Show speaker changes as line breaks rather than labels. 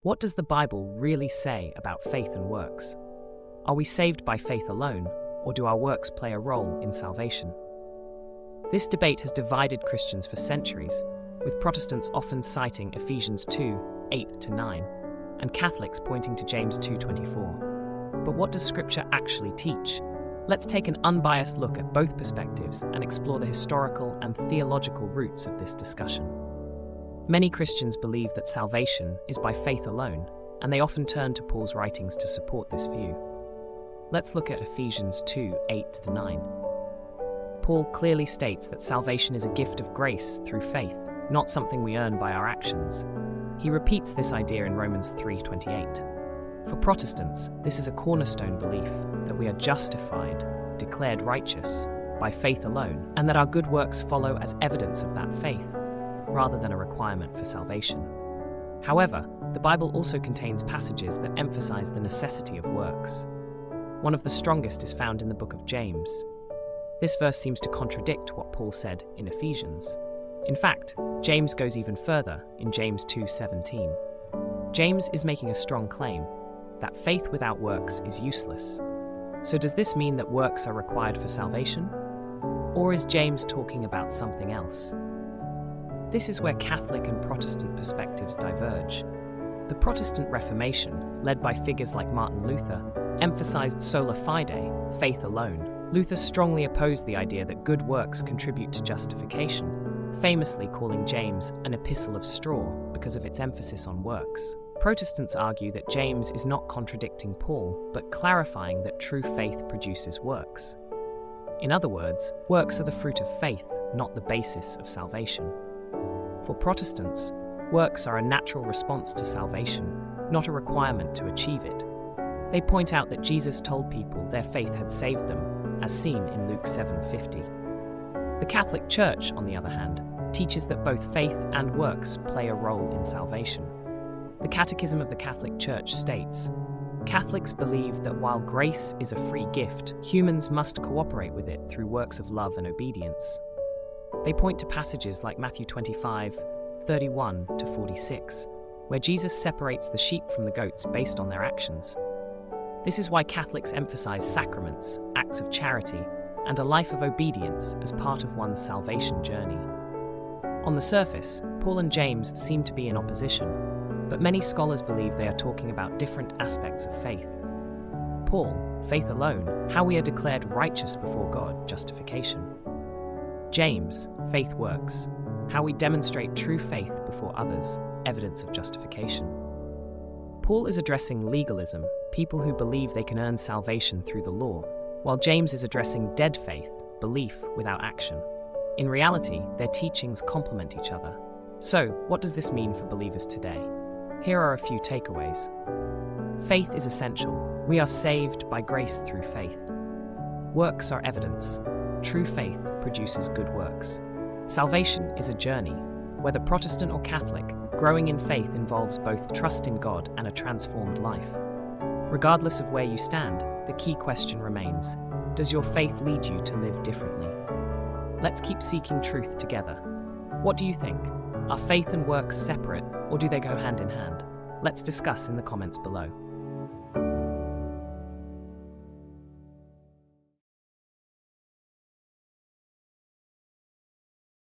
What does the Bible really say about faith and works? Are we saved by faith alone, or do our works play a role in salvation? This debate has divided Christians for centuries, with Protestants often citing Ephesians 2:8-9, and Catholics pointing to James 2:24. But what does Scripture actually teach? Let's take an unbiased look at both perspectives and explore the historical and theological roots of this discussion. Many Christians believe that salvation is by faith alone, and they often turn to Paul's writings to support this view. Let's look at Ephesians 2:8-9. Paul clearly states that salvation is a gift of grace through faith, not something we earn by our actions. He repeats this idea in Romans 3:28. For Protestants, this is a cornerstone belief that we are justified, declared righteous, by faith alone, and that our good works follow as evidence of that faith, rather than a requirement for salvation. However, the Bible also contains passages that emphasize the necessity of works. One of the strongest is found in the book of James. This verse seems to contradict what Paul said in Ephesians. In fact, James goes even further in James 2:17. James is making a strong claim that faith without works is useless. So does this mean that works are required for salvation? Or is James talking about something else? This is where Catholic and Protestant perspectives diverge. The Protestant Reformation, led by figures like Martin Luther, emphasized sola fide, faith alone. Luther strongly opposed the idea that good works contribute to justification, famously calling James an epistle of straw because of its emphasis on works. Protestants argue that James is not contradicting Paul, but clarifying that true faith produces works. In other words, works are the fruit of faith, not the basis of salvation. For Protestants, works are a natural response to salvation, not a requirement to achieve it. They point out that Jesus told people their faith had saved them, as seen in Luke 7:50. The Catholic Church, on the other hand, teaches that both faith and works play a role in salvation. The Catechism of the Catholic Church states, Catholics believe that while grace is a free gift, humans must cooperate with it through works of love and obedience. They point to passages like Matthew 25:31-46, where Jesus separates the sheep from the goats based on their actions. This is why Catholics emphasize sacraments, acts of charity, and a life of obedience as part of one's salvation journey. On the surface, Paul and James seem to be in opposition, but many scholars believe they are talking about different aspects of faith. Paul, faith alone, how we are declared righteous before God, justification. James, faith works, how we demonstrate true faith before others, evidence of justification. Paul is addressing legalism, people who believe they can earn salvation through the law, while James is addressing dead faith, belief without action. In reality, their teachings complement each other. So, what does this mean for believers today? Here are a few takeaways. Faith is essential. We are saved by grace through faith. Works are evidence. True faith produces good works. Salvation is a journey. Whether Protestant or Catholic, growing in faith involves both trust in God and a transformed life. Regardless of where you stand, the key question remains, does your faith lead you to live differently? Let's keep seeking truth together. What do you think? Are faith and works separate, or do they go hand in hand? Let's discuss in the comments below.